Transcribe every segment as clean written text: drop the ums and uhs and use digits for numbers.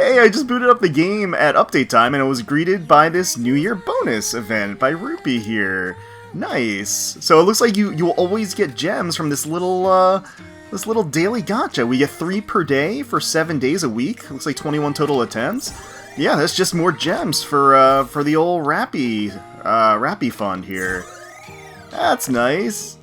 Hey, I just booted up the game at update time and I was greeted by this New Year bonus event by Rupee here. Nice. So it looks like you'll always get gems from this little daily gacha. We get 3 per day for 7 days a week. Looks like 21 total attempts. Yeah, that's just more gems for the old Rappi fund here. That's nice.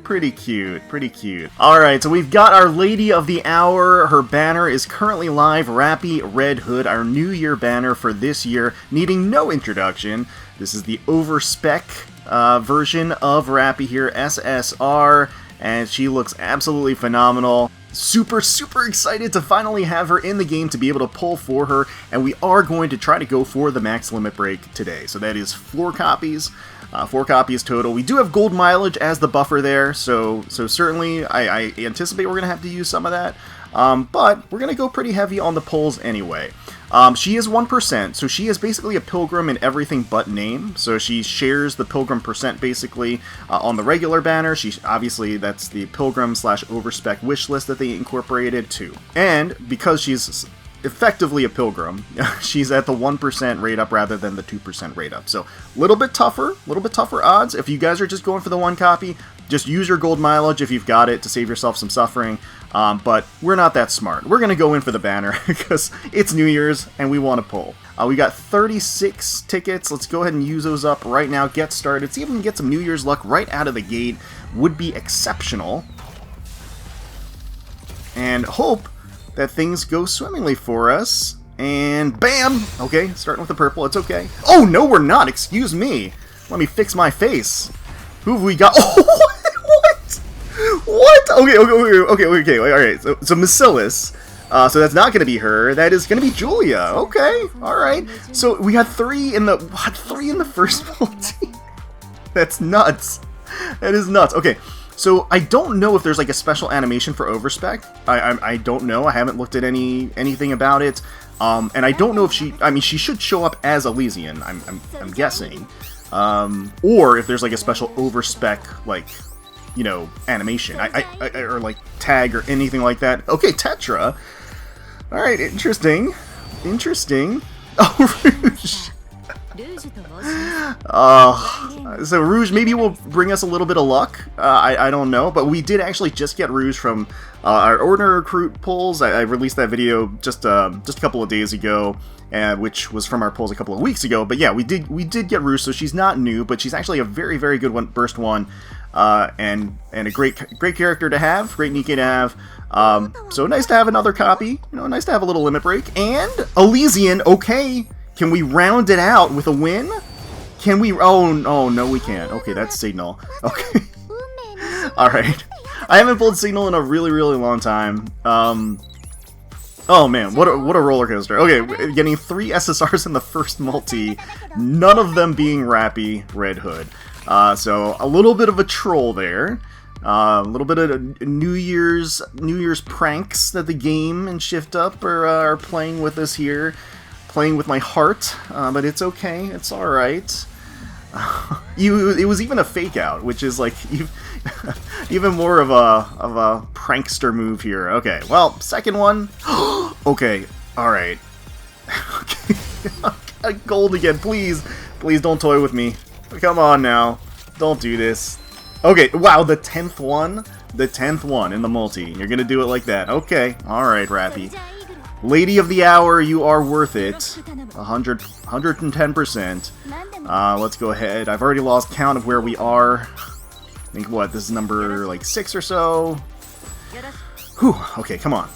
Pretty cute, pretty cute. Alright, so we've got our Lady of the Hour. Her banner is currently live. Rappi Red Hood, our New Year banner for this year, needing no introduction. This is the OVER-SPEC version of Rappi here, SSR, and she looks absolutely phenomenal. Super excited to finally have her in the game to be able to pull for her, and we are going to try to go for the max limit break today. So that is 4 copies. 4 copies total. We do have gold mileage as the buffer there, so certainly I anticipate we're going to have to use some of that, but we're going to go pretty heavy on the pulls anyway. She is 1%, so she is basically a pilgrim in everything but name, so she shares the pilgrim percent basically on the regular banner. Obviously that's the pilgrim / overspec wish list that they incorporated too. And because she's effectively a pilgrim, she's at the 1% rate up rather than the 2% rate up. So a little bit tougher odds. If you guys are just going for the 1 copy, just use your gold mileage if you've got it to save yourself some suffering. But we're not that smart. We're going to go in for the banner because it's New Year's and we want to pull. We got 36 tickets. Let's go ahead and use those up right now. Get started. See if we can get some New Year's luck right out of the gate. Would be exceptional. And hope that things go swimmingly for us. And bam! Okay, starting with the purple, it's okay. Oh, no, we're not! Excuse me! Let me fix my face. Who have we got? Oh, what? What? Okay, alright. So Bacillus. So that's not going to be her. That is going to be Julia. Okay, alright. So we had 3 in the... What? 3 in the first multi? That's nuts. That is nuts. Okay. So I don't know if there's like a special animation for OVERSPEC. I don't know. I haven't looked at anything about it. And I don't know if she should show up as Elysian, I'm guessing. Or if there's like a special OVERSPEC, like, you know, animation. Or like tag or anything like that. Okay, Tetra. Alright, interesting. Oh, Rouge. So Rouge maybe will bring us a little bit of luck. I don't know, but we did actually just get Rouge from our Ordinary Recruit pulls. I released that video just a couple of days ago, which was from our pulls a couple of weeks ago. But yeah, we did get Rouge, so she's not new, but she's actually a very good one, burst one, and a great character to have, great Nikke to have. So nice to have another copy. You know, nice to have a little limit break and Elysian. Okay. Can we round it out with a win? Can we? Oh no, we can't. Okay, that's Signal. Okay. Alright. I haven't pulled Signal in a really long time. Oh man, what a roller coaster. Okay, getting 3 SSRs in the first multi, none of them being Rappi Red Hood. So a little bit of a troll there. A little bit of New Year's pranks that the game and Shift Up are playing with us here. Playing with my heart, but it's okay. It's all right. It was even a fake out, which is like even more of a prankster move here. Okay, well, second one. Okay, all right. Okay, gold again, please don't toy with me. Come on now, don't do this. Okay, wow, the 10th one in the multi. You're gonna do it like that? Okay, all right, Rappi. Lady of the Hour, you are worth it. 110%. Let's go ahead. I've already lost count of where we are. I think, what, this is number, like, 6 or so? Whew, okay, come on.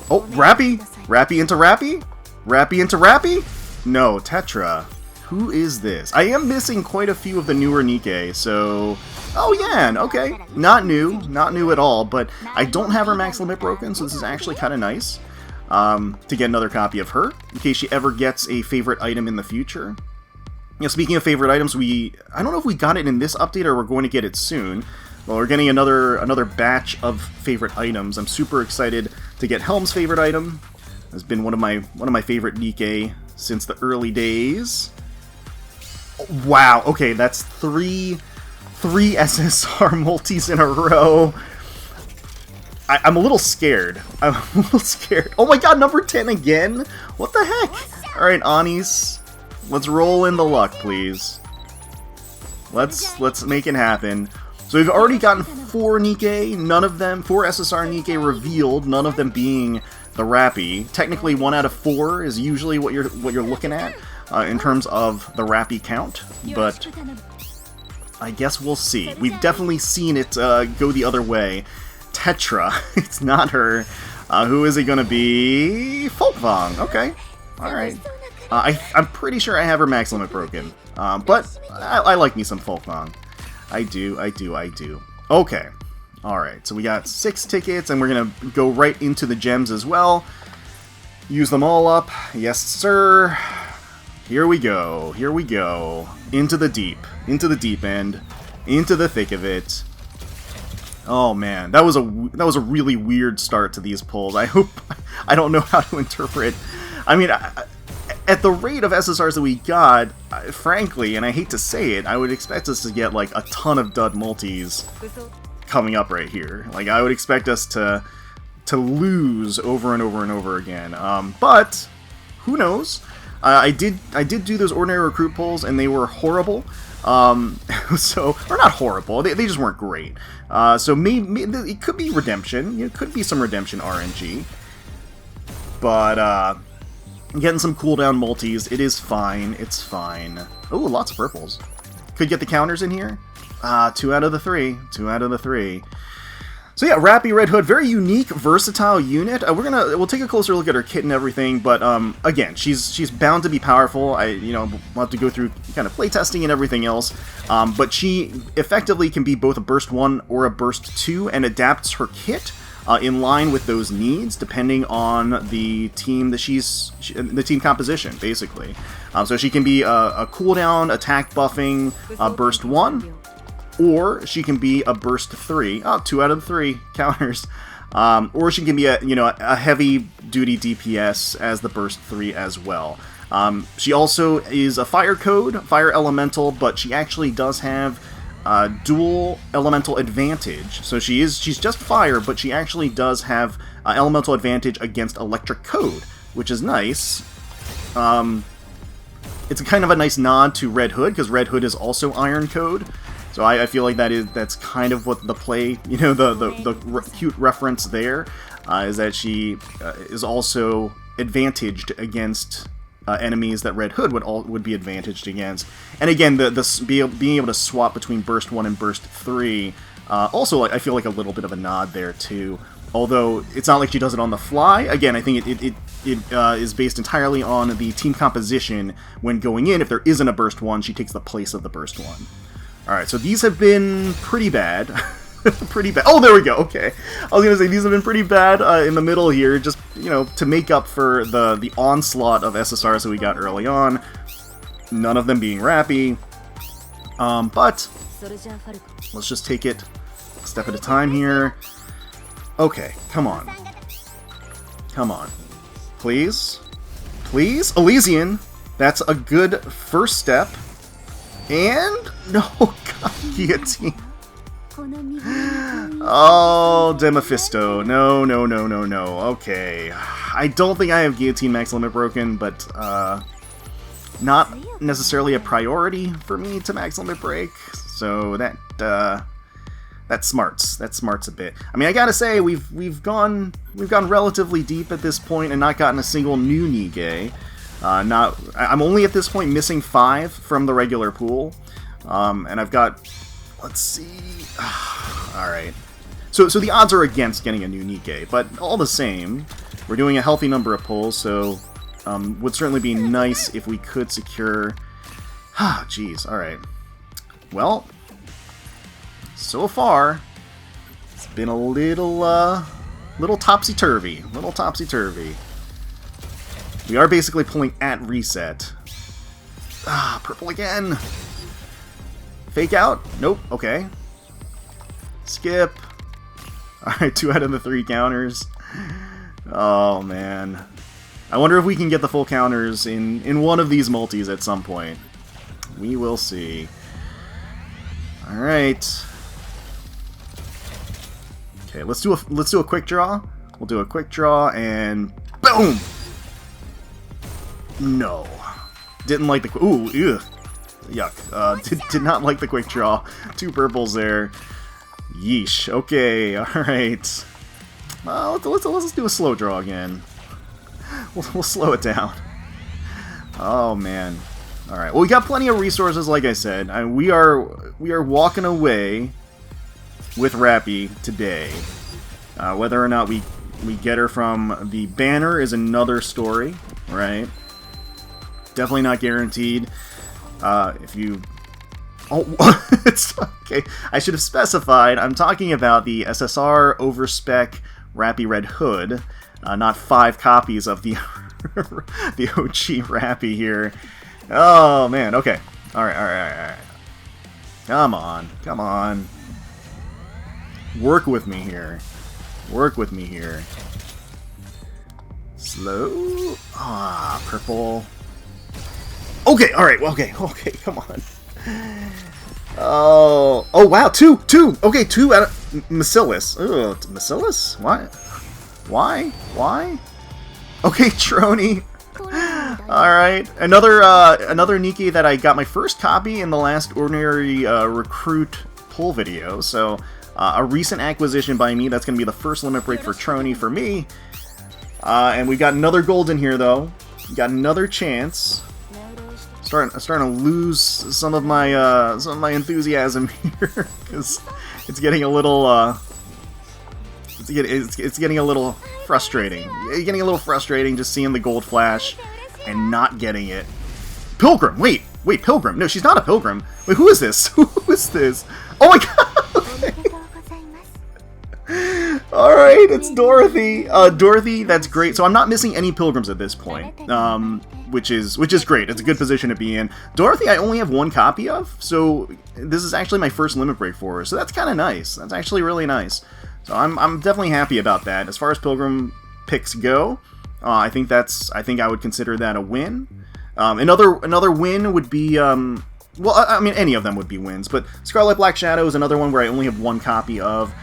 Oh, Rappi? Rappi into Rappi? Rappi into Rappi? No, Tetra. Who is this? I am missing quite a few of the newer Nikke, so... Oh, yeah, okay. Not new at all, but I don't have her max limit broken, so this is actually kind of nice to get another copy of her, in case she ever gets a favorite item in the future. You know, speaking of favorite items, I don't know if we got it in this update or we're going to get it soon. Well, we're getting another batch of favorite items. I'm super excited to get Helm's favorite item. It's been one of my favorite Nikke since the early days. Wow, okay, that's 3 SSR multis in a row. I'm a little scared. I'm a little scared. Oh my god, number 10 again? What the heck? Alright, Anis. Let's roll in the luck, please. Let's make it happen. So we've already gotten 4 Nikke, none of them, 4 SSR Nikke revealed, none of them being the Rapi. Technically 1 out of 4 is usually what you're looking at in terms of the Rapi count, but I guess we'll see. We've definitely seen it go the other way. Tetra, it's not her. Who is it gonna be? Folkvang, okay. Alright. I'm pretty sure I have her max limit broken. But I like me some Folkvang. I do. Okay. Alright, so we got 6 tickets, and we're gonna go right into the gems as well. Use them all up. Yes, sir. Here we go. Here we go. Into the deep. Into the deep end. Into the thick of it. Oh man, that was a really weird start to these pulls. I don't know how to interpret. I mean, at the rate of SSRs that we got, frankly, and I hate to say it, I would expect us to get like a ton of dud multis coming up right here. Like I would expect us to lose over and over and over again. But who knows? I did do those ordinary recruit pulls, and they were horrible. So, or not horrible, they just weren't great. So maybe it could be redemption, it could be some redemption RNG. But, getting some cooldown multis, it is fine, it's fine. Oh, lots of purples. Could get the counters in here. 2 out of the 3, 2 out of the 3. So yeah, Rapi Red Hood, very unique, versatile unit. We'll take a closer look at her kit and everything, but again, she's bound to be powerful. We'll have to go through kind of playtesting and everything else. But she effectively can be both a burst 1 or a burst 2, and adapts her kit in line with those needs, depending on the team that the team composition, basically. So she can be a cooldown, attack buffing, burst 1. Or she can be a burst 3. Oh, 2 out of the 3 counters. Or she can be a heavy duty DPS as the burst 3 as well. She also is a fire code, fire elemental, but she actually does have dual elemental advantage. So she's just fire, but she actually does have elemental advantage against electric code, which is nice. It's kind of a nice nod to Red Hood, because Red Hood is also iron code. So I feel like that's kind of what the play, the cute reference there, is that she is also advantaged against enemies that Red Hood would be advantaged against. And again, being able to swap between Burst 1 and Burst 3, also I feel like a little bit of a nod there too. Although it's not like she does it on the fly. Again, I think it is based entirely on the team composition when going in. If there isn't a Burst 1, she takes the place of the Burst 1. Alright, so these have been pretty bad. Pretty bad. Oh, there we go, okay. I was gonna say, these have been pretty bad in the middle here, just, to make up for the onslaught of SSRs that we got early on. None of them being Rapi. But, let's just take it a step at a time here. Okay, come on. Come on. Please? Please? Elysian! That's a good first step. And no, God, guillotine. Oh, Demophisto. No. Okay. I don't think I have guillotine max limit broken, but not necessarily a priority for me to max limit break. So that smarts. That smarts a bit. I mean, I gotta say we've gone relatively deep at this point and not gotten a single new Nikke. I'm only at this point missing 5 from the regular pool, and I've got, let's see, alright, so the odds are against getting a new Nikke, but all the same, we're doing a healthy number of pulls, so would certainly be nice if we could secure, jeez, alright, well, so far, it's been a little topsy-turvy, We are basically pulling at reset. Purple again! Fake out? Nope, okay. Skip. Alright, 2 out of the 3 counters. Oh, man. I wonder if we can get the full counters in one of these multis at some point. We will see. Alright. Okay, let's do a quick draw. We'll do a quick draw and boom. No, didn't like the ugh, yuck. Did not like the quick draw. 2 purples there. Yeesh. Okay, all right. Let's do a slow draw again. We'll slow it down. Oh man. All right. Well, we got plenty of resources, like I said. We are walking away with Rapi today. Whether or not we get her from the banner is another story, right? Definitely not guaranteed. If you... Oh, it's okay. I should have specified. I'm talking about the SSR OVER-SPEC RAPI Red Hood, not 5 copies of the the OG Rapi here. Oh man. Okay. All right. Come on. Work with me here. Slow. Ah, purple. Okay, alright, okay, come on. Oh, wow, two! Okay, 2 out of... Bacillus. Ugh, Bacillus? Why? Okay, Trony. Alright, another Nikke that I got my first copy in the last Ordinary Recruit pull video, so... a recent acquisition by me. That's going to be the first limit break for Trony for me. And we got another gold in here, though. We got another chance. Starting to lose some of my enthusiasm here because it's getting a little it's getting a little frustrating. It's getting a little frustrating just seeing the gold flash and not getting it. Pilgrim. Wait, Pilgrim. No, she's not a Pilgrim. Wait, who is this? Who is this? Oh my god. Okay. Alright, it's Dorothy. Dorothy, that's great. So I'm not missing any Pilgrims at this point, which is great. It's a good position to be in. Dorothy, I only have 1 copy of, so this is actually my first limit break for her. So that's kind of nice. That's actually really nice. So I'm definitely happy about that. As far as Pilgrim picks go, I think I would consider that a win. Another win would be well, I mean any of them would be wins, but Scarlet Black Shadow is another one where I only have 1 copy of.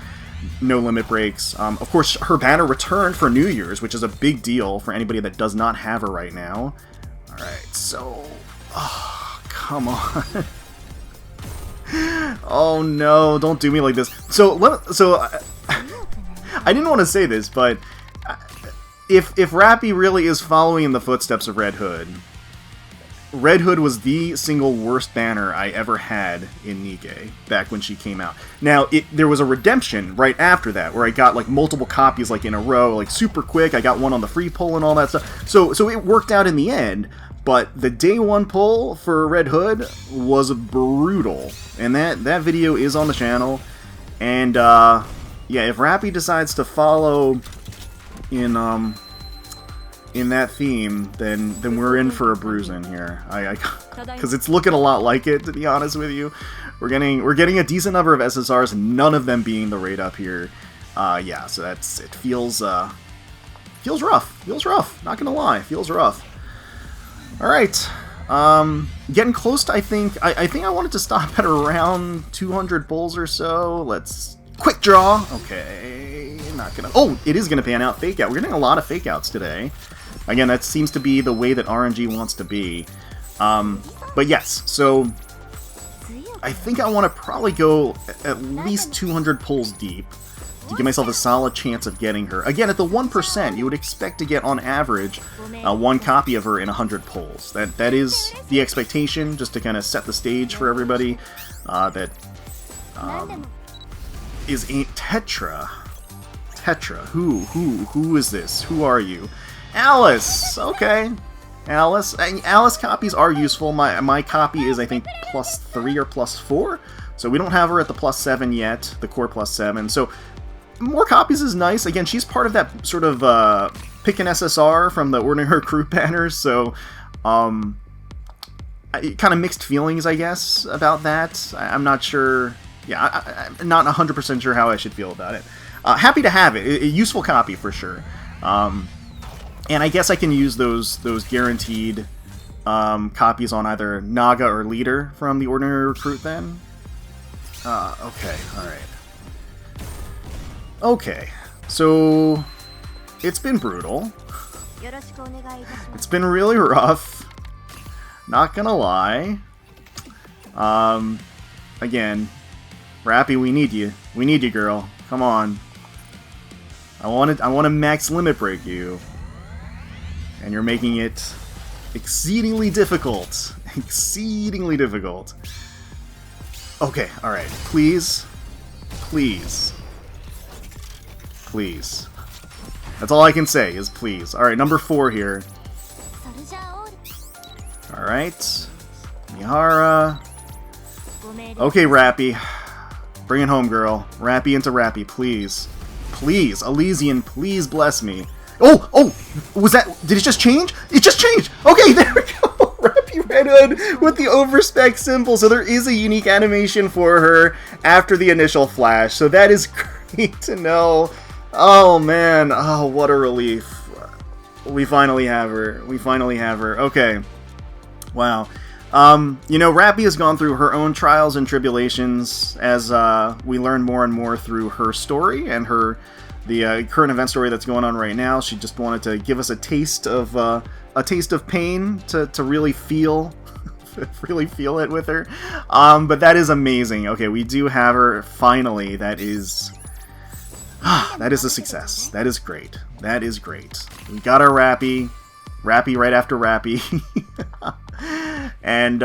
No limit breaks. Of course, her banner returned for New Year's, which is a big deal for anybody that does not have her right now. Alright, so... Oh, come on. Oh no, don't do me like this. So I didn't want to say this, but if Rapi really is following in the footsteps of Red Hood, Red Hood was the single worst banner I ever had in Nikke back when she came out. Now, there was a redemption right after that, where I got like multiple copies like in a row, like super quick. I got one on the free pull and all that stuff. So it worked out in the end, but the day 1 pull for Red Hood was brutal. And that video is on the channel. And yeah, if Rapi decides to follow in that theme, then we're in for a bruising here. Because it's looking a lot like it, to be honest with you. We're getting a decent number of SSRs, none of them being the rate up here. Yeah, so it feels rough. Feels rough. Not gonna lie, feels rough. All right, getting close to I think I wanted to stop at around 200 pulls or so. Let's quick draw. Okay, not gonna. Oh, it is gonna pan out. Fake out. We're getting a lot of fake outs today. Again, that seems to be the way that RNG wants to be. But yes, so I think I want to probably go at least 200 pulls deep to give myself a solid chance of getting her. Again, at the 1%, you would expect to get, on average, 1 copy of her in 100 pulls. That is the expectation, just to kind of set the stage for everybody. Is Tetra. Tetra. Who is this? Who are you? Alice! Okay. Alice. Alice copies are useful. My copy is, I think, +3 or +4. So we don't have her at the +7 yet, the core +7. So more copies is nice. Again, she's part of that sort of pick an SSR from the Ordinary Recruit banners. So kind of mixed feelings, I guess, about that. I'm not sure. Yeah, I'm not 100% sure how I should feel about it. Happy to have it. A useful copy for sure. And I guess I can use those guaranteed copies on either Naga or Leader from the Ordinary Recruit then. Okay, alright. Okay, so it's been brutal. It's been really rough. Not gonna lie. Again, Rapi, we need you. We need you, girl. Come on. I want to max limit break you. And you're making it exceedingly difficult. Exceedingly difficult. Okay, alright. Please. Please. Please. That's all I can say, is please. Alright, number 4 here. Alright. Mihara. Okay, Rapi. Bring it home, girl. Rapi into Rapi, please. Please. Elysian, please bless me. Oh! Oh! Was that... Did it just change? It just changed! Okay, there we go! Rapi Red Hood with the OVER-SPEC symbol. So there is a unique animation for her after the initial flash. So that is great to know. Oh, man. Oh, what a relief. We finally have her. We finally have her. Okay. Wow. You know, Rapi has gone through her own trials and tribulations as we learn more and more through her story and the current event story that's going on right now. She just wanted to give us a taste of pain to really feel really feel it with her. But that is amazing. Okay, we do have her finally. That is that is a success. That is great. That is great. We got our Rapi right after Rapi. And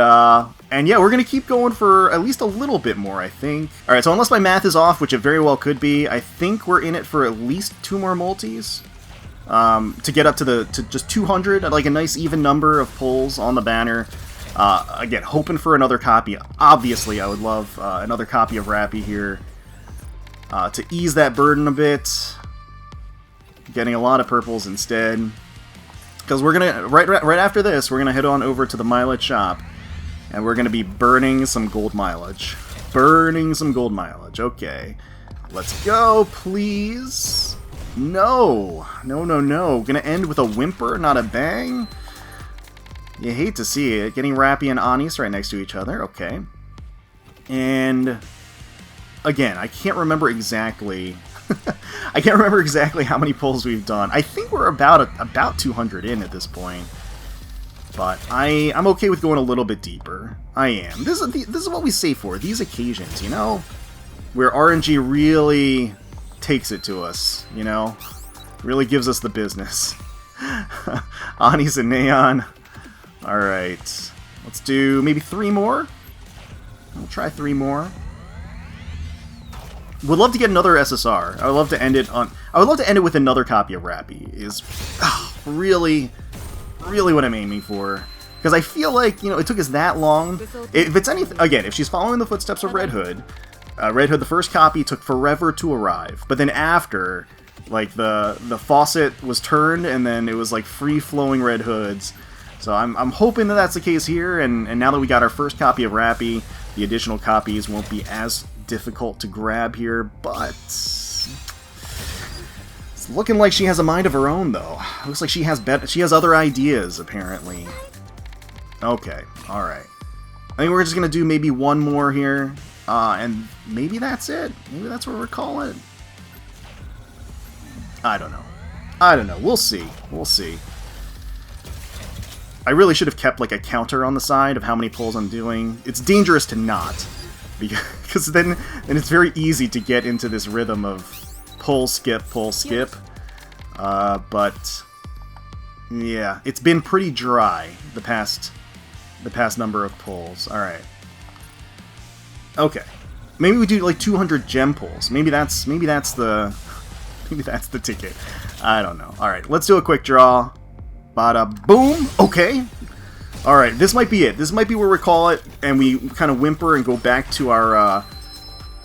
yeah, we're gonna keep going for at least a little bit more, I think. Alright, so unless my math is off, which it very well could be, I think we're in it for at least 2 more multis. To get up to just 200, like a nice even number of pulls on the banner. Again, hoping for another copy. Obviously, I would love another copy of Rapi here. To ease that burden a bit. Getting a lot of purples instead. Because we're gonna, right after this, we're gonna head on over to the mileage shop. And we're gonna be burning some gold mileage. Burning some gold mileage. Okay. Let's go, please. No. No, no, no. Gonna end with a whimper, not a bang. You hate to see it. Getting Rapi and Anis right next to each other. Okay. And again, I can't remember exactly. I can't remember exactly how many pulls we've done. I think we're about 200 in at this point. But I'm okay with going a little bit deeper. I am. This is what we save for. These occasions, you know? Where RNG really takes it to us, you know? Really gives us the business. Anis and Neon. Alright. Let's do maybe 3 more? We'll try 3 more. Would love to get another SSR. I would love to end it on... I would love to end it with another copy of Rapi. Is really what I'm aiming for. Because I feel like, you know, it took us that long. If it's anything... Again, if she's following the footsteps of Red Hood, the first copy took forever to arrive. But then after, like, the faucet was turned, and then it was, like, free-flowing Red Hoods. So I'm hoping that that's the case here, and now that we got our first copy of Rapi, the additional copies won't be as difficult to grab here, but it's looking like she has a mind of her own, though. Looks like she has other ideas, apparently. Okay, alright. I think we're just gonna do maybe 1 more here, and maybe that's it. Maybe that's what we're calling it. I don't know. I don't know. We'll see. We'll see. I really should have kept, like, a counter on the side of how many pulls I'm doing. It's dangerous to not. Because then it's very easy to get into this rhythm of pull, skip, but yeah, it's been pretty dry the past number of pulls. All right, okay, maybe we do like 200 gem pulls. Maybe that's the ticket. I don't know. All right, let's do a quick draw. Bada boom. Okay. Alright, this might be it. This might be where we call it, and we kind of whimper and go back to our,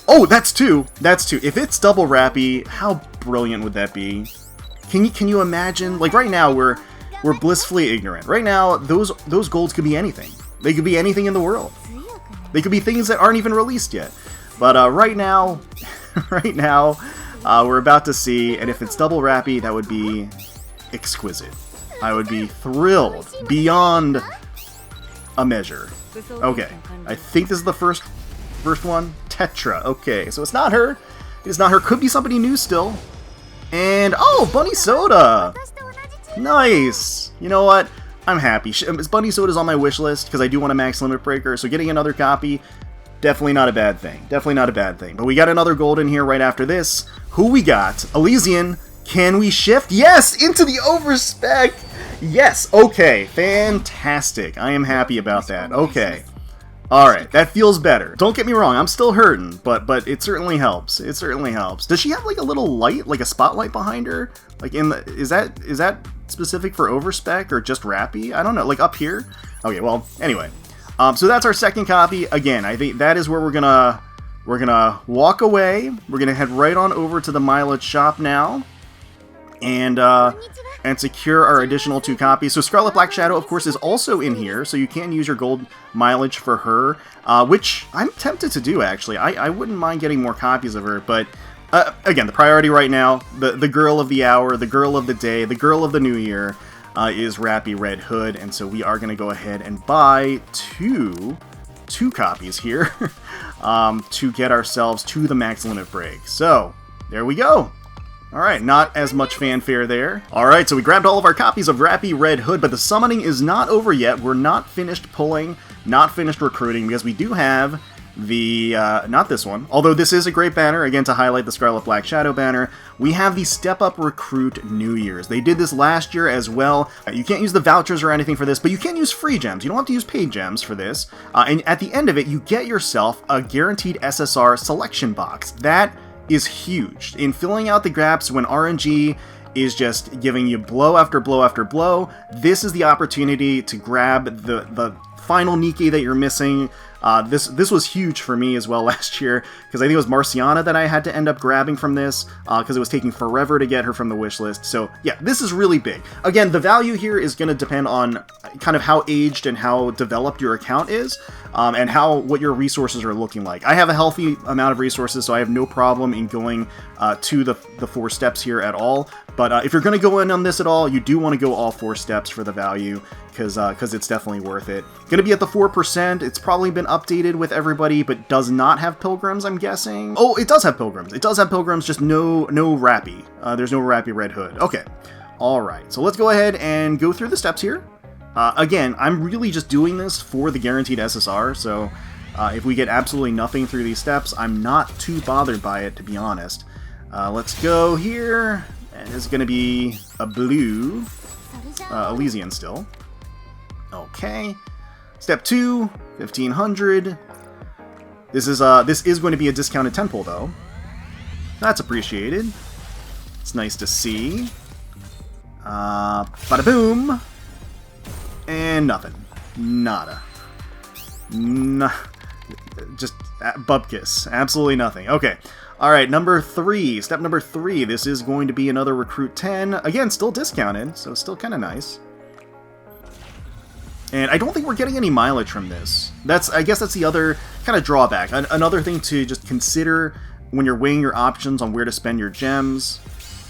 Oh, that's 2! That's 2. If it's double Rapi, how brilliant would that be? Can you imagine? Like, right now, we're blissfully ignorant. Right now, those golds could be anything. They could be anything in the world. They could be things that aren't even released yet. But, right now, we're about to see, and if it's double Rapi, that would be exquisite. I would be thrilled beyond a measure. Okay, I think this is the first one. Tetra. Okay, so it's not her. It is not her. Could be somebody new still. And, oh, Bunny Soda! Nice! You know what? I'm happy. Bunny Soda's on my wish list because I do want a max limit breaker, so getting another copy, definitely not a bad thing. Definitely not a bad thing. But we got another gold in here right after this. Who we got? Elysian. Can we shift? Yes! Into the OVER-SPEC! Yes! Okay. Fantastic. I am happy about that. Okay. Alright, that feels better. Don't get me wrong, I'm still hurting, but it certainly helps. It certainly helps. Does she have like a little light, like a spotlight behind her? Like in the is that specific for OVER-SPEC or just Rapi? I don't know, like up here? Okay, well, anyway. So that's our second copy. Again, I think that is where we're gonna walk away. We're gonna head right on over to the mileage shop now. And secure our additional 2 copies. So Scarlet Black Shadow, of course, is also in here, so you can use your gold mileage for her, which I'm tempted to do, actually. I wouldn't mind getting more copies of her, but again, the priority right now, the girl of the hour, the girl of the day, the girl of the new year is Rapi Red Hood, and so we are going to go ahead and buy two copies here to get ourselves to the max limit break. So, there we go. Alright, not as much fanfare there. Alright, so we grabbed all of our copies of Rapi Red Hood, but the summoning is not over yet. We're not finished pulling, not finished recruiting, because we do have the, not this one, although this is a great banner, again, to highlight the Scarlet Black Shadow banner. We have the Step Up Recruit New Year's. They did this last year as well. You can't use the vouchers or anything for this, but you can use free gems. You don't have to use paid gems for this. And at the end of it, you get yourself a guaranteed SSR selection box. That is huge. In filling out the gaps when RNG is just giving you blow after blow after blow, this is the opportunity to grab the final Nikke that you're missing. This was huge for me as well last year, because I think it was Marciana that I had to end up grabbing from this, because it was taking forever to get her from the wish list. So yeah, this is really big. Again, the value here is going to depend on kind of how aged and how developed your account is, and what your resources are looking like. I have a healthy amount of resources, so I have no problem in going to the 4 steps here at all. But if you're going to go in on this at all, you do want to go all 4 steps for the value, because it's definitely worth it. Going to be at the 4%. It's probably been updated with everybody, but does not have pilgrims, I'm guessing. Oh, it does have pilgrims. It does have pilgrims, just no Rapi. There's no Rapi Red Hood. Okay. All right. So let's go ahead and go through the steps here. Again, I'm really just doing this for the guaranteed SSR, so if we get absolutely nothing through these steps, I'm not too bothered by it, to be honest. Let's go here. And it's going to be a blue Elysian still. Okay. Step 2, 1500. This is going to be a discounted 10 pull though. That's appreciated. It's nice to see. Bada boom. And nothing. Nada. Just bubkiss. Absolutely nothing. Okay. Alright, number 3. Step number 3. This is going to be another Recruit 10. Again, still discounted, so still kind of nice. And I don't think we're getting any mileage from this. I guess that's the other kind of drawback. Another thing to just consider when you're weighing your options on where to spend your gems.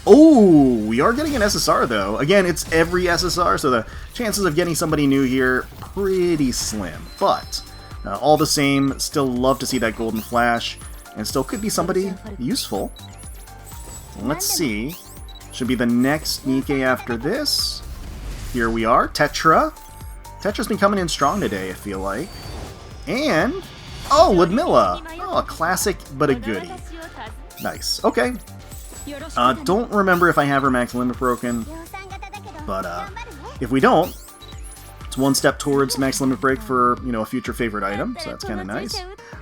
Oh, we are getting an SSR though. Again, it's every SSR, so the chances of getting somebody new here, pretty slim. But, all the same, still love to see that golden flash. And still could be somebody useful. Let's see. Should be the next Nikke after this. Here we are. Tetra. Tetra's been coming in strong today, I feel like. And, oh, Ludmilla. Oh, a classic, but a goodie. Nice. Okay. Don't remember if I have her max limit broken. But, if we don't, it's 1 step towards max limit break for, a future favorite item. So that's kind of nice.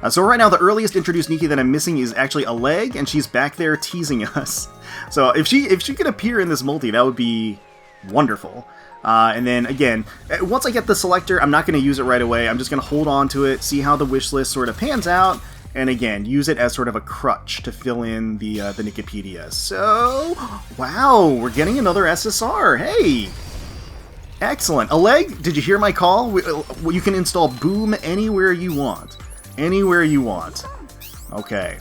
So right now, the earliest introduced Nikke that I'm missing is actually a leg, and she's back there teasing us. So if she could appear in this multi, that would be wonderful. And then, again, once I get the selector, I'm not going to use it right away. I'm just going to hold on to it, see how the wish list sort of pans out, and again, use it as sort of a crutch to fill in the Nikkepedia. So, wow, we're getting another SSR. Hey! Excellent. A leg, did you hear my call? You can install Boom anywhere you want. Anywhere you want. Okay.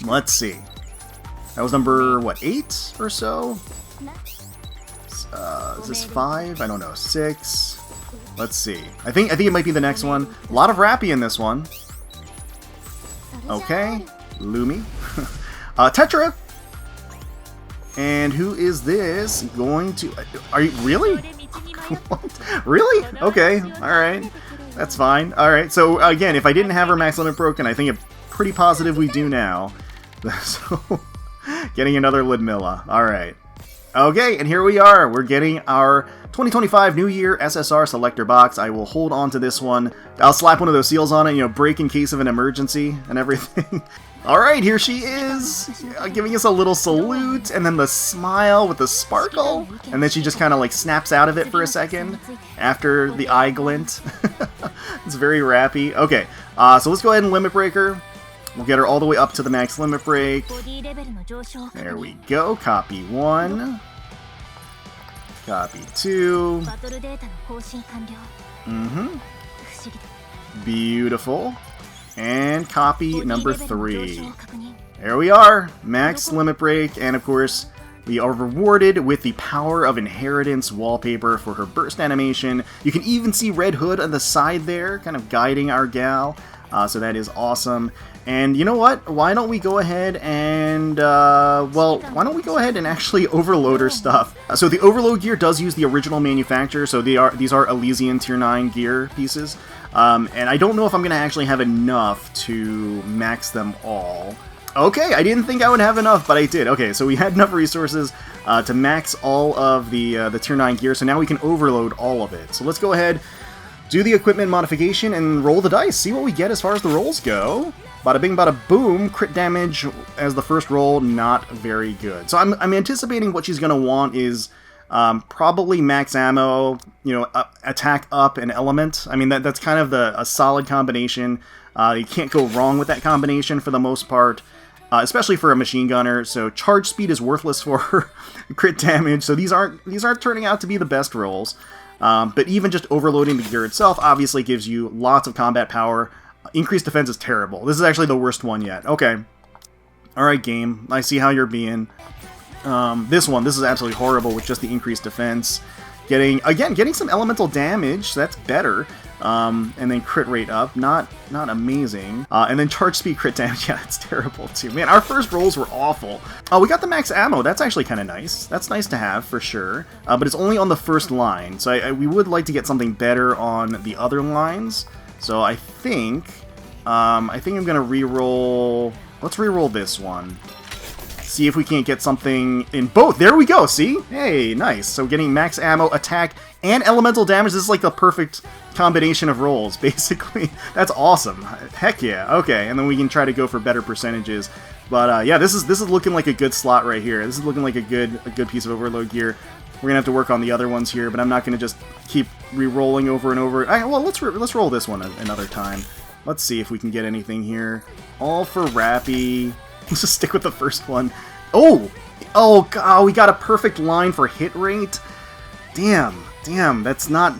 Let's see. That was number, what, 8 or so? Is this 5? I don't know. 6. Let's see. I think it might be the next one. A lot of Rapi in this one. Okay. Lumi. Tetra! And who is this going to... Are you... Really? What? Really? Okay, alright. That's fine. Alright, so again, if I didn't have her max limit broken, I think it's pretty positive we do now. So, getting another Ludmilla. Alright. Okay, and here we are. We're getting our 2025 New Year SSR Selector Box. I will hold on to this one. I'll slap one of those seals on it, you know, break in case of an emergency and everything. Alright, here she is, giving us a little salute, and then the smile with the sparkle, and then she just kind of like snaps out of it for a second after the eye glint. It's very rappy. Okay, so let's go ahead and limit break her. We'll get her all the way up to the max limit break. There we go. Copy 1. Copy 2. Beautiful. And copy number 3. There we are. Max limit break. And of course, we are rewarded with the Power of Inheritance wallpaper for her burst animation. You can even see Red Hood on the side there, kind of guiding our gal. So that is awesome. And you know what? Why don't we go ahead and, well, why don't we go ahead and actually overload her stuff? So the overload gear does use the original manufacturer, so these are Elysian Tier 9 gear pieces. And I don't know if I'm going to actually have enough to max them all. Okay, I didn't think I would have enough, but I did. Okay, so we had enough resources to max all of the Tier 9 gear, so now we can overload all of it. So let's go ahead, do the equipment modification, and roll the dice. See what we get as far as the rolls go. Bada bing, bada boom. Crit damage as the first roll, not very good. So I'm anticipating what she's going to want is probably max ammo, you know, attack up, and element. I mean, that's kind of a solid combination. You can't go wrong with that combination for the most part, especially for a machine gunner. So charge speed is worthless for her. Crit damage. So these aren't turning out to be the best rolls. But even just overloading the gear itself obviously gives you lots of combat power. Increased defense is terrible. This is actually the worst one yet. Okay. Alright, game. I see how you're being. This is absolutely horrible with just the increased defense. Getting some elemental damage, so that's better. And then crit rate up, not amazing. And then charge speed crit damage, yeah, that's terrible too. Man, our first rolls were awful. Oh, we got the max ammo, that's actually kind of nice. That's nice to have, for sure. But it's only on the first line, so we would like to get something better on the other lines. So I think I'm gonna re-roll. Let's re-roll this one. See if we can't get something in both. There we go, see? Hey, nice. So getting max ammo, attack, and elemental damage. This is like the perfect combination of rolls, basically. That's awesome. Heck yeah. Okay, and then we can try to go for better percentages. But yeah, this is looking like a good slot right here. This is looking like a good piece of overload gear. We're gonna have to work on the other ones here, but I'm not gonna just keep re-rolling over and over. Well, let's roll this one another time. Let's see if we can get anything here. All for Rapi. Let's just stick with the first one. Oh, God, we got a perfect line for hit rate. Damn, that's not...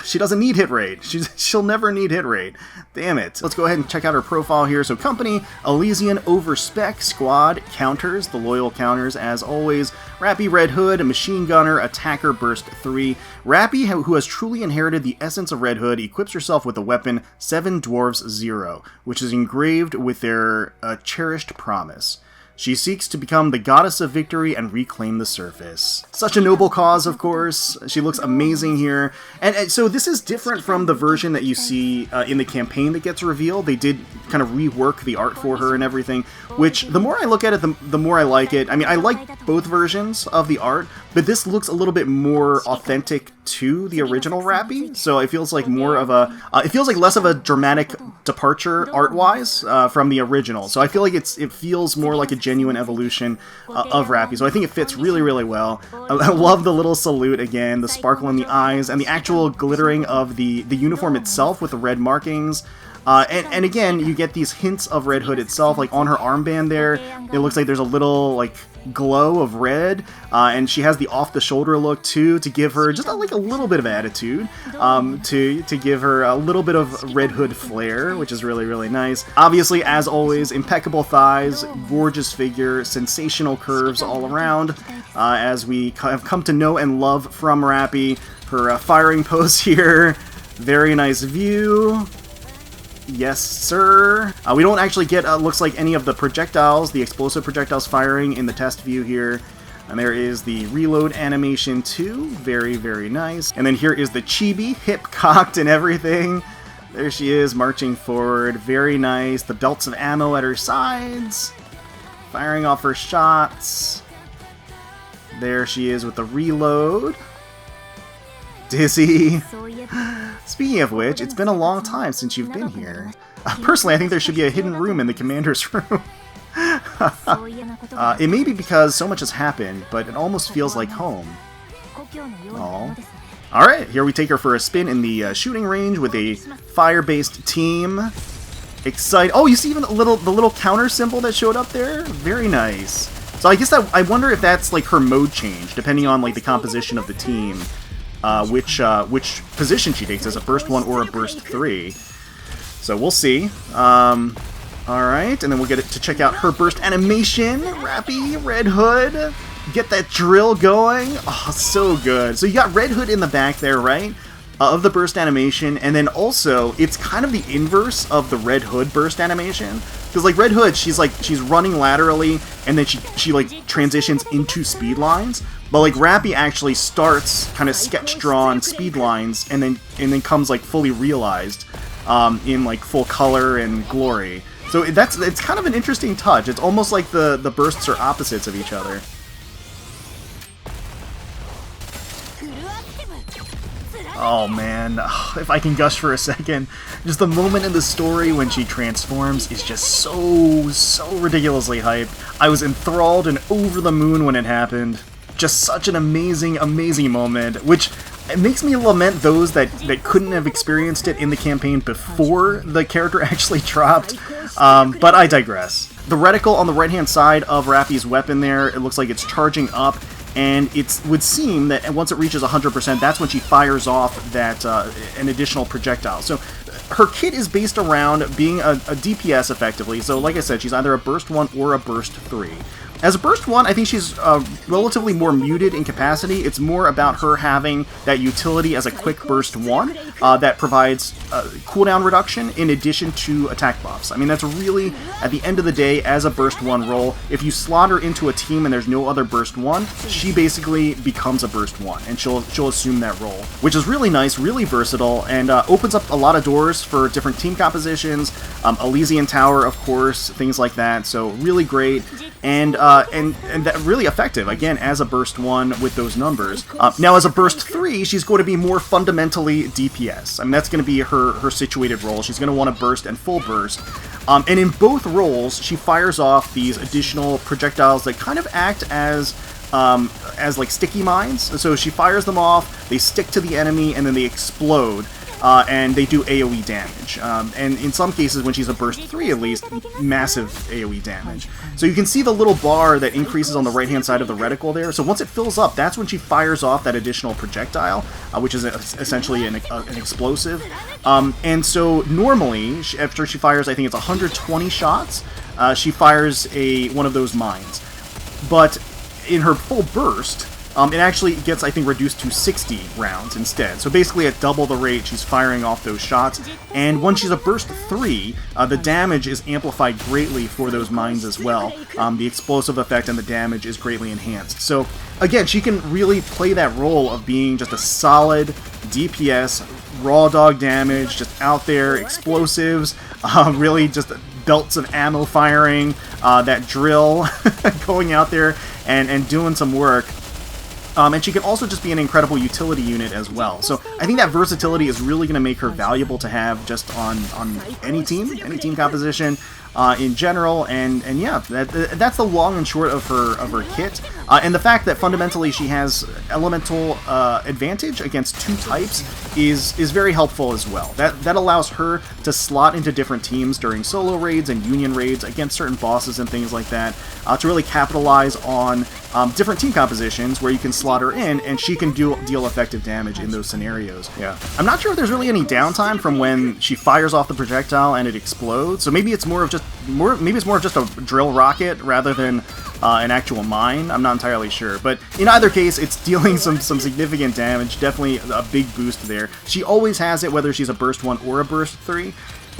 she doesn't need hit rate. She'll never need hit rate. Damn it. Let's go ahead and check out her profile here. So company, Elysian OVER-SPEC, squad, counters, the loyal counters as always. Rapi Red Hood, machine gunner, attacker burst 3. Rapi, who has truly inherited the essence of Red Hood, equips herself with the weapon 7 Dwarves 0, which is engraved with their cherished promise. She seeks to become the goddess of victory and reclaim the surface. Such a noble cause, of course. She looks amazing here. And so this is different from the version that you see in the campaign that gets revealed. They did kind of rework the art for her and everything, which the more I look at it, the more I like it. I mean, I like both versions of the art, but this looks a little bit more authentic to the original Rapi. So it feels like more of a... it feels like less of a dramatic departure art-wise from the original. So I feel like it feels more like a genuine evolution of Rapi. So I think it fits really, really well. I love the little salute again, the sparkle in the eyes, and the actual glittering of the uniform itself with the red markings. And again, you get these hints of Red Hood itself, like on her armband there. It looks like there's a little, like, glow of red, and she has the off-the-shoulder look, too, to give her just, like, a little bit of attitude, to give her a little bit of Red Hood flair, which is really, really nice. Obviously, as always, impeccable thighs, gorgeous figure, sensational curves all around, as we have come to know and love from Rapi. Her firing pose here, very nice view. Yes, sir. We don't actually get, looks like, any of the projectiles, the explosive projectiles firing in the test view here. And there is the reload animation too. Very, very nice. And then here is the chibi, hip cocked and everything. There she is, marching forward. Very nice. The belts of ammo at her sides. Firing off her shots. There she is with the reload. Dizzy. Speaking of which, it's been a long time since you've been here. Personally, I think there should be a hidden room in the commander's room. It may be because so much has happened, but it almost feels like home. Aww. Alright, here we take her for a spin in the shooting range with a fire-based team. Excited. Oh, you see even the little counter symbol that showed up there? Very nice. So I guess I wonder if that's like her mode change, depending on like the composition of the team. Which position she takes as a burst 1 or a burst 3. So we'll see. Alright, and then we'll get to check out her burst animation. Rapi, Red Hood. Get that drill going. Oh, so good. So you got Red Hood in the back there, right? Of the burst animation, and then also, it's kind of the inverse of the Red Hood burst animation. Because, like, Red Hood, she's running laterally, and then she like, transitions into speed lines. But, like, Rapi actually starts kind of sketch-drawn speed lines, and then comes, like, fully realized in, like, full color and glory. So it's kind of an interesting touch. It's almost like the bursts are opposites of each other. Oh man, if I can gush for a second, just the moment in the story when she transforms is just so ridiculously hyped. I was enthralled and over the moon when it happened. Just such an amazing moment, which it makes me lament those that couldn't have experienced it in the campaign before the character actually dropped, but I digress. The reticle on the right-hand side of Rapi's weapon there, it looks like it's charging up, and it would seem that once it reaches 100%, that's when she fires off that an additional projectile. So her kit is based around being a DPS, effectively, so like I said, she's either a Burst 1 or a Burst 3. As a Burst 1, I think she's relatively more muted in capacity. It's more about her having that utility as a quick Burst 1 that provides cooldown reduction in addition to attack buffs. I mean, that's really, at the end of the day, as a Burst 1 role, if you slot her into a team and there's no other Burst 1, she basically becomes a Burst 1, and she'll assume that role, which is really nice, really versatile, and opens up a lot of doors for different team compositions, Elysian Tower, of course, things like that, so really great. And that really effective, again, as a Burst 1 with those numbers. Now, as a Burst 3, she's going to be more fundamentally DPS. I mean, that's going to be her situated role. She's going to want to burst and full burst. And in both roles, she fires off these additional projectiles that kind of act as like sticky mines. So she fires them off, they stick to the enemy, and then they explode. And they do AoE damage, and in some cases, when she's a Burst 3 at least, massive AoE damage. So you can see the little bar that increases on the right-hand side of the reticle there, so once it fills up, that's when she fires off that additional projectile, which is essentially an explosive. And so normally, after she fires, I think it's 120 shots, she fires one of those mines. But in her full burst, it actually gets, I think, reduced to 60 rounds instead. So basically at double the rate, she's firing off those shots. And when she's a Burst 3, the damage is amplified greatly for those mines as well. The explosive effect and the damage is greatly enhanced. So again, she can really play that role of being just a solid DPS, raw dog damage, just out there, explosives, really just belts of ammo firing, that drill going out there and doing some work. And she can also just be an incredible utility unit as well. So I think that versatility is really going to make her valuable to have just on any team composition in general. And yeah, that's the long and short of her kit. And the fact that fundamentally she has elemental advantage against two types is very helpful as well. That allows her to slot into different teams during solo raids and union raids against certain bosses and things like that, to really capitalize on different team compositions where you can slot her in and she can deal effective damage in those scenarios. Yeah, I'm not sure if there's really any downtime from when she fires off the projectile and it explodes. So maybe it's more of just a drill rocket rather than an actual mine. I'm not entirely sure, but in either case, it's dealing some significant damage. Definitely a big boost there. She always has it, whether she's a burst 1 or a burst 3.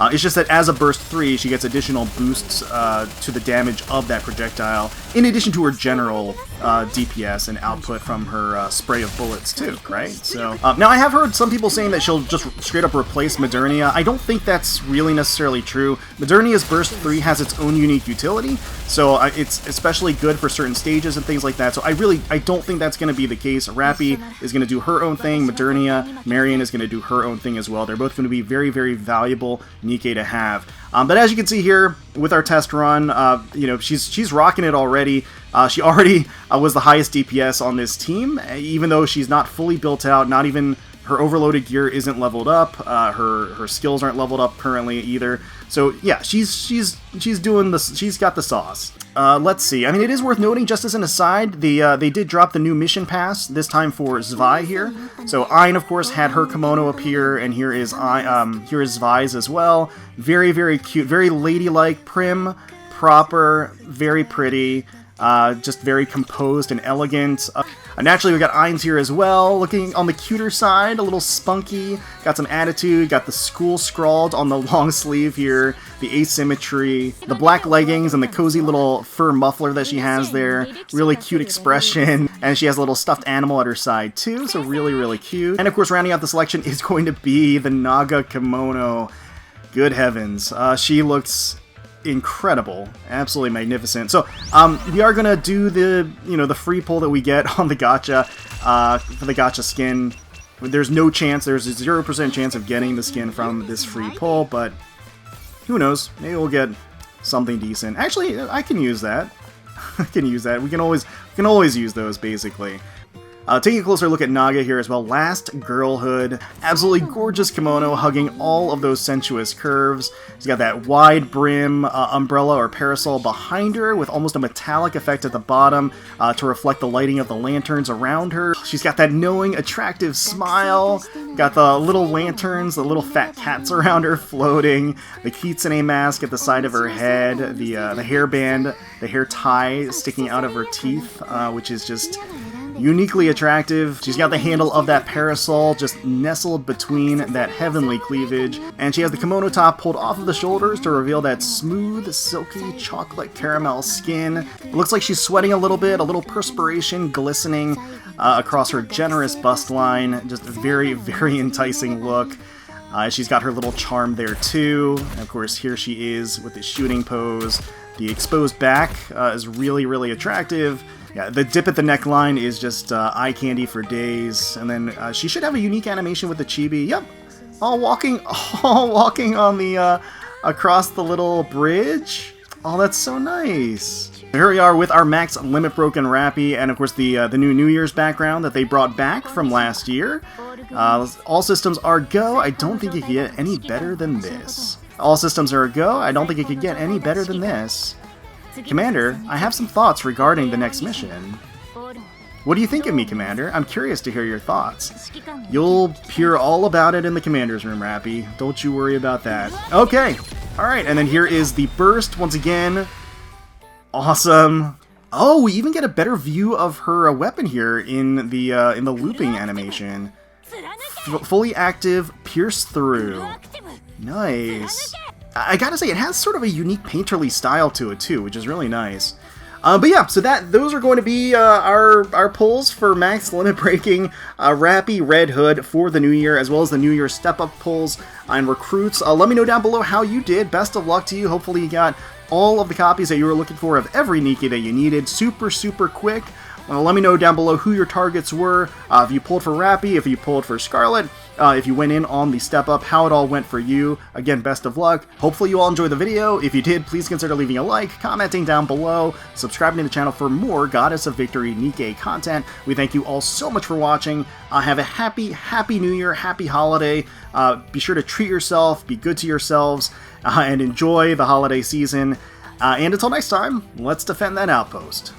It's just that as a burst 3, she gets additional boosts to the damage of that projectile, in addition to her general DPS and output from her spray of bullets too, right? So now I have heard some people saying that she'll just straight up replace Modernia. I don't think that's really necessarily true. Modernia's burst 3 has its own unique utility, so it's especially good for certain stages and things like that. So I don't think that's going to be the case. Rapi is going to do her own thing. Modernia, Marion is going to do her own thing as well. They're both going to be very, very valuable Nikke to have. But as you can see here with our test run, you know, she's rocking it already. She already was the highest DPS on this team, even though she's not fully built out. Not even her overloaded gear isn't leveled up. Her skills aren't leveled up currently either. So yeah, she's doing this. She's got the sauce. Let's see. I mean, it is worth noting, just as an aside, they did drop the new mission pass this time for Zwei here. So Ein, of course, had her kimono appear, and here is Zwei's as well. Very, very cute, very ladylike, prim, proper, very pretty. Just very composed and elegant. Naturally, we got Ein's here as well, looking on the cuter side, a little spunky, got some attitude, got the school scrawled on the long sleeve here, the asymmetry, the black leggings, and the cozy little fur muffler that she has there. Really cute expression, and she has a little stuffed animal at her side too, so really, really cute. And of course, rounding out the selection is going to be the Naga kimono. Good heavens, she looks incredible, absolutely magnificent. So we are gonna do the free pull that we get on the gacha for the gacha skin. There's no chance, there's a 0% chance of getting the skin from this free pull, but who knows, maybe we'll get something decent. Actually, I can use that. I can use that. We can always use those, basically. Taking a closer look at Naga here as well. Last Girlhood. Absolutely gorgeous kimono, hugging all of those sensuous curves. She's got that wide brim umbrella or parasol behind her with almost a metallic effect at the bottom to reflect the lighting of the lanterns around her. She's got that knowing, attractive smile. Got the little lanterns, the little fat cats around her floating. The kitsune mask at the side of her head. The hairband, the hair tie sticking out of her teeth, which is just uniquely attractive. She's got the handle of that parasol just nestled between that heavenly cleavage, and she has the kimono top pulled off of the shoulders to reveal that smooth, silky, chocolate caramel skin. It looks like she's sweating a little bit, a little perspiration glistening across her generous bust line. Just a very, very enticing look. She's got her little charm there too. And of course, here she is with the shooting pose. The exposed back is really, really attractive. Yeah, the dip at the neckline is just eye candy for days. And then she should have a unique animation with the chibi. Yep, all walking on the across the little bridge. Oh, that's so nice. Here we are with our max limit broken Rapi, and of course the new New Year's background that they brought back from last year. All systems are go. I don't think it could get any better than this. All systems are a go. I don't think it could get any better than this. Commander, I have some thoughts regarding the next mission. What do you think of me, Commander? I'm curious to hear your thoughts. You'll hear all about it in the Commander's room, Rapi. Don't you worry about that. Okay. Alright, and then here is the burst once again. Awesome. Oh, we even get a better view of her weapon here in the looping animation. Fully active, pierce through. Nice. I gotta say, it has sort of a unique painterly style to it too, which is really nice. But yeah, so those are going to be our pulls for max limit breaking Rapi Red Hood for the new year, as well as the New Year step up pulls and recruits. Let me know down below how you did. Best of luck to you. Hopefully you got all of the copies that you were looking for of every Nikke that you needed. Super, super quick. Let me know down below who your targets were, if you pulled for Rapi, if you pulled for Scarlet, if you went in on the step up, how it all went for you. Again, best of luck. Hopefully you all enjoyed the video. If you did, please consider leaving a like, commenting down below, subscribing to the channel for more Goddess of Victory Nikke content. We thank you all so much for watching. Have a happy, happy New Year, happy holiday. Be sure to treat yourself, be good to yourselves, and enjoy the holiday season. And until next time, let's defend that outpost.